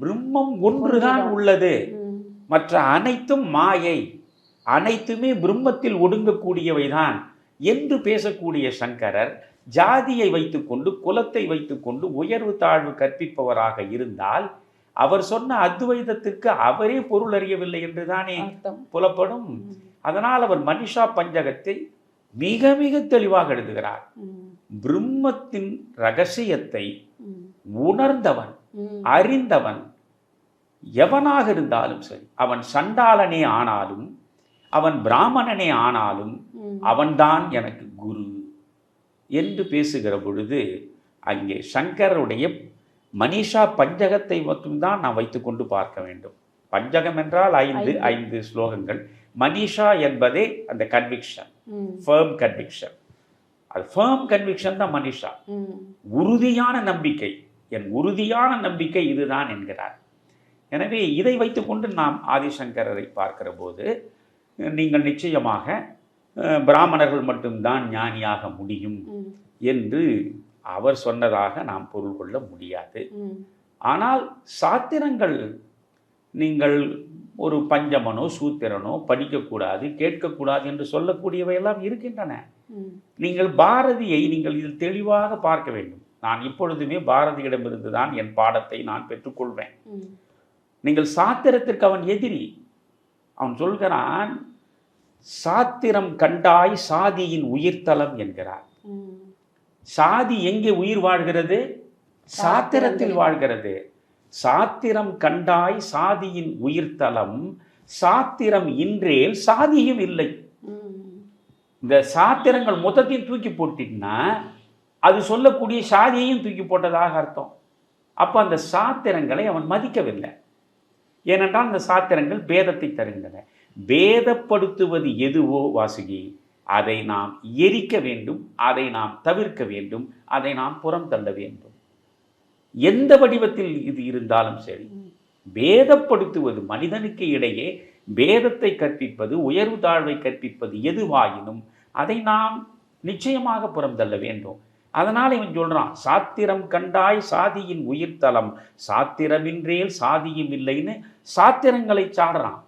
பிரம்மம் ஒன்றுதான் உள்ளது, மற்ற அனைத்தும் மாயை, அனைத்துமே பிரம்மத்தில் ஒடுங்கக்கூடியவைதான் என்று பேசக்கூடிய சங்கரர் ஜாதியை வைத்துக்கொண்டு, குலத்தை வைத்துக்கொண்டு உயர்வு தாழ்வு கற்பிப்பவராக இருந்தால் அவர் சொன்ன அத்வைதத்திற்கு அவரே பொருள் அறியவில்லை என்றுதானே புலப்படும். அதனால் அவர் மனிஷா பஞ்சகத்தை மிக மிக தெளிவாக எழுதுகிறார். பிரம்மத்தின் ரகசியத்தை உணர்ந்தவன், அறிந்தவன் எவனாக இருந்தாலும் சரி, அவன் சண்டாளனே ஆனாலும் அவன் பிராமணனே ஆனாலும் அவன்தான் எனக்கு குரு என்று பேசுகிற பொழுது அங்கே சங்கருடைய மனிஷா பஞ்சகத்தை மட்டும்தான் நாம் வைத்துக்கொண்டு பார்க்க வேண்டும். பஞ்சகம் என்றால் 5 ஸ்லோகங்கள். மனிஷா என்பதே அந்த கன்விக்ஷன், ஃபர்ம் கன்விக்ஷன். அது ஃபர்ம் கன்விக்ஷன் தான் மனிஷா. உறுதியான நம்பிக்கை, என் உறுதியான நம்பிக்கை இதுதான் என்கிறார். எனவே இதை வைத்துக்கொண்டு நாம் ஆதிசங்கரரை பார்க்கிற போது நீங்கள் நிச்சயமாக பிராமணர்கள் மட்டும்தான் ஞானியாக முடியும் என்று அவர் சொன்னதாக நாம் பொருள் கொள்ள முடியாது. ஆனால் சாத்திரங்கள் நீங்கள் ஒரு பஞ்சமனோ சூத்திரனோ படிக்கக்கூடாது, கேட்கக்கூடாது என்று சொல்லக்கூடியவையெல்லாம் இருக்கின்றன. நீங்கள் பாரதியை நீங்கள் இதில் தெளிவாக பார்க்க வேண்டும். நான் இப்பொழுதுமே பாரதியிடமிருந்து தான் என் பாடத்தை நான் பெற்றுக்கொள்வேன். நீங்கள் சாத்திரத்திற்கு அவன் எதிரி. அவன் சொல்கிறான், சாத்திரம் கண்டாய் சாதியின் உயிர்த்தலம் என்கிறார். சாதி எங்கே உயிர் வாழ்கிறது? சாத்திரத்தில் வாழ்கிறது. சாத்திரம் கண்டாய் சாதியின் உயிர்த்தலம், சாத்திரம் இன்றேல் சாதியும் இல்லை. இந்த சாத்திரங்கள் மொத்தத்தையும் தூக்கி போட்டீங்கன்னா அது சொல்லக்கூடிய சாதியையும் தூக்கி போட்டதாக அர்த்தம். அப்போ அந்த சாத்திரங்களை அவன் மதிக்கவில்லை. ஏனென்றால் அந்த சாத்திரங்கள் பேதத்தை தருகின்றன. பேதப்படுத்துவது எதுவோ வாசுகி, அதை நாம் எரிக்க வேண்டும், அதை நாம் தவிர்க்க வேண்டும், அதை நாம் புறம் தள்ள வேண்டும். எந்த வடிவத்தில் இது இருந்தாலும் சரி, பேதப்படுத்துவது, மனிதனுக்கு இடையே பேதத்தை கற்பிப்பது, உயர்வு தாழ்வை கற்பிப்பது எதுவாயினும் அதை நாம் நிச்சயமாக புறம் தள்ள வேண்டும். அதனால் இவன் சொல்றான், சாத்திரம் கண்டாய் சாதியின் உயிர்த்தலம், சாத்திரமின்றேல் சாதியும் இல்லைன்னு சாத்திரங்களை சாடுறான்.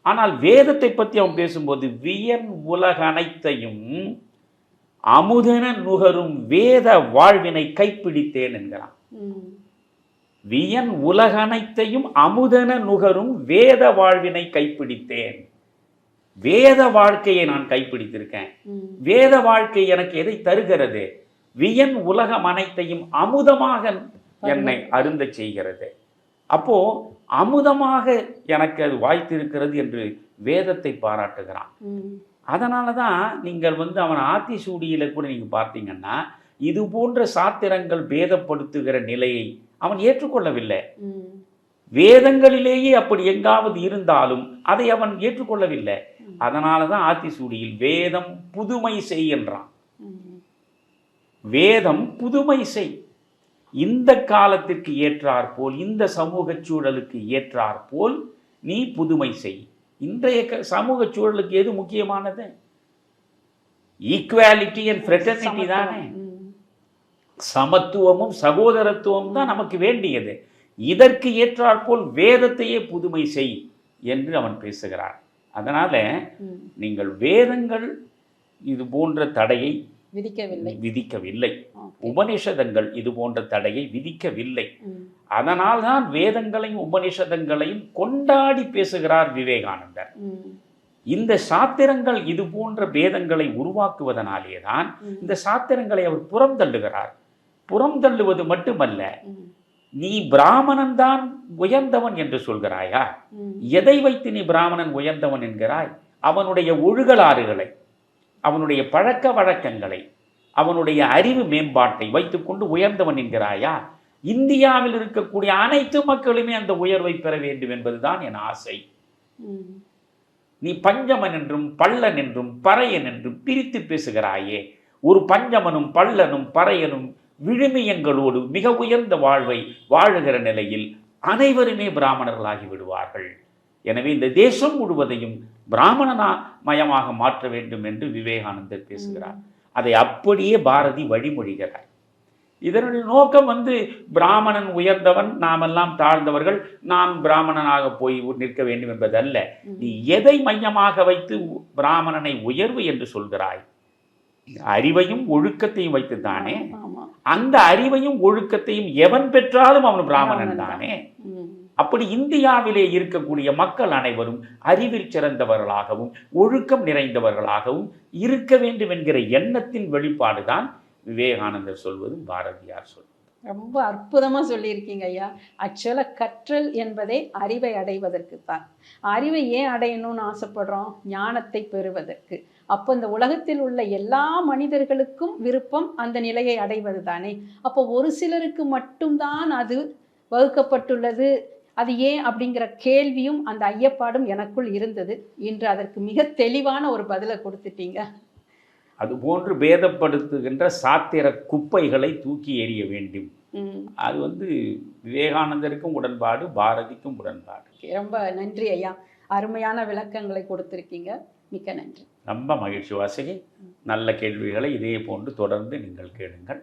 ஆனால் வேதத்தை பற்றி அவன் பேசும்போது வியன் உலக அனைத்தையும் அமுதென நுகரும் வேத வாழ்வினை கைப்பிடித்தேன் என்கிறான். வியன் உலக அனைத்தையும் அமுதென நுகரும் வேத வாழ்வினை கைப்பிடித்தேன். வேத வாழ்க்கையை நான் கைப்பிடித்திருக்கேன். வேத வாழ்க்கை எனக்கு எதை தருகிறது? வியன் உலகம் அனைத்தையும் அமுதமாக என்னை அருந்த செய்கிறது. அப்போ அமுதமாக எனக்கு அது வாய்த்திருக்கிறது என்று வேதத்தை பாராட்டுகிறான். அதனால தான் நீங்கள் அவன் ஆத்திசூடியில கூட நீங்கள் பார்த்தீங்கன்னா இது போன்ற சாத்திரங்கள் பேதப்படுத்துகிற நிலையை அவன் ஏற்றுக்கொள்ளவில்லை. வேதங்களிலேயே அப்படி எங்காவது இருந்தாலும் அதை அவன் ஏற்றுக்கொள்ளவில்லை. அதனால தான் ஆத்திசூடியில் வேதம் புதுமை செய் என்றான். வேதம் புதுமை செய், இந்த காலத்திற்கு ஏற்றாற்போல், இந்த சமூக சூழலுக்கு ஏற்றாற்போல் நீ புதுமை செய். இன்றைய சமூக சூழலுக்கு எது முக்கியமானது? ஈக்குவாலிட்டி அண்ட் ஃப்ரெட்டர்னிட்டி தானே. சமத்துவமும் சகோதரத்துவம் தான் நமக்கு வேண்டியது. இதற்கு ஏற்றாற்போல் வேதத்தையே புதுமை செய் என்று அவன் பேசுகிறான். அதனால நீங்கள் வேதங்கள் இது போன்ற தடையை விதிக்கவில்லை. உபனிஷதங்கள் இது போன்ற தடையை விதிக்கவில்லை. அதனால் தான் வேதங்களையும் உபனிஷதங்களையும் கொண்டாடி பேசுகிறார் விவேகானந்தர். இந்த சாத்திரங்கள் இது போன்ற பேதங்களை உருவாக்குவதனாலே தான் இந்த சாத்திரங்களை அவர் புறம் தள்ளுகிறார். புறம் தள்ளுவது மட்டுமல்ல, நீ பிராமணன் தான் உயர்ந்தவன் என்று சொல்கிறாயா? எதை வைத்து நீ பிராமணன் உயர்ந்தவன் என்கிறாய்? அவனுடைய ஒழுகலாறுகளை, அவனுடைய பழக்க வழக்கங்களை, அவனுடைய அறிவு மேம்பாட்டை வைத்துக்கொண்டு உயர்ந்தவன் என்கிறாயா? இந்தியாவில் இருக்கக்கூடிய அனைத்து மக்களுமே அந்த உயர்வை பெற வேண்டும் என்பதுதான் என் ஆசை. நீ பஞ்சமன் என்றும் பள்ளன் என்றும் பறையன் என்றும் பிரித்து பேசுகிறாயே. ஒரு பஞ்சமனும் பள்ளனும் பறையனும் விழுமியங்களோடு மிக உயர்ந்த வாழ்வை வாழுகிற நிலையில் அனைவருமே பிராமணர்களாகி விடுவார்கள். எனவே இந்த தேசம் முழுவதையும் பிராமணமயமாக மாற்ற வேண்டும் என்று விவேகானந்தர் பேசுகிறார். அதை அப்படியே பாரதி வழிமொழிகிறார். இதனுடைய நோக்கம் பிராமணன் உயர்ந்தவன், நாமெல்லாம் தாழ்ந்தவர்கள், நாம் பிராமணனாக போய் நிற்க வேண்டும் என்பதல்ல. நீ எதை மையமாக வைத்து பிராமணனை உயர்வு என்று சொல்கிறாய்? அறிவையும் ஒழுக்கத்தையும் வைத்து தானே. அந்த அறிவையும் ஒழுக்கத்தையும் எவன் பெற்றாலும் அவன் பிராமணன் தானே. அப்படி இந்தியாவிலே இருக்கக்கூடிய மக்கள் அனைவரும் அறிவில் சிறந்தவர்களாகவும் ஒழுக்கம் நிறைந்தவர்களாகவும் இருக்க வேண்டும் என்கிற எண்ணத்தின் வெளிப்பாடுதான் விவேகானந்தர் சொல்வதும் பாரதியார் சொல்வது. ரொம்ப அற்புதமாக சொல்லியிருக்கீங்க ஐயா. ஆக்சுவலாக கற்றல் என்பதே அறிவை அடைவதற்கு தான். அறிவை ஏன் அடையணும்னு ஆசைப்படுறோம்? ஞானத்தை பெறுவதற்கு. அப்போ இந்த உலகத்தில் உள்ள எல்லா மனிதர்களுக்கும் விருப்பம் அந்த நிலையை அடைவது தானே. அப்போ ஒரு சிலருக்கு மட்டும்தான் அது வகுக்கப்பட்டுள்ளது. அது ஏன் அப்படிங்கிற கேள்வியும் அந்த ஐயப்பாடும் எனக்குள் இருந்தது. இன்று அதற்கு மிக தெளிவான ஒரு பதிலை கொடுத்துட்டீங்க. அதுபோன்று பேதப்படுத்துகின்ற சாத்திர குப்பைகளை தூக்கி எறிய வேண்டும். அது விவேகானந்தருக்கும் உடன்பாடு, பாரதிக்கும் உடன்பாடு. ரொம்ப நன்றி ஐயா. அருமையான விளக்கங்களை கொடுத்திருக்கீங்க. மிக்க நன்றி. ரொம்ப மகிழ்ச்சி வாசகி. நல்ல கேள்விகளை இதே போன்று தொடர்ந்து நீங்கள் கேளுங்கள்.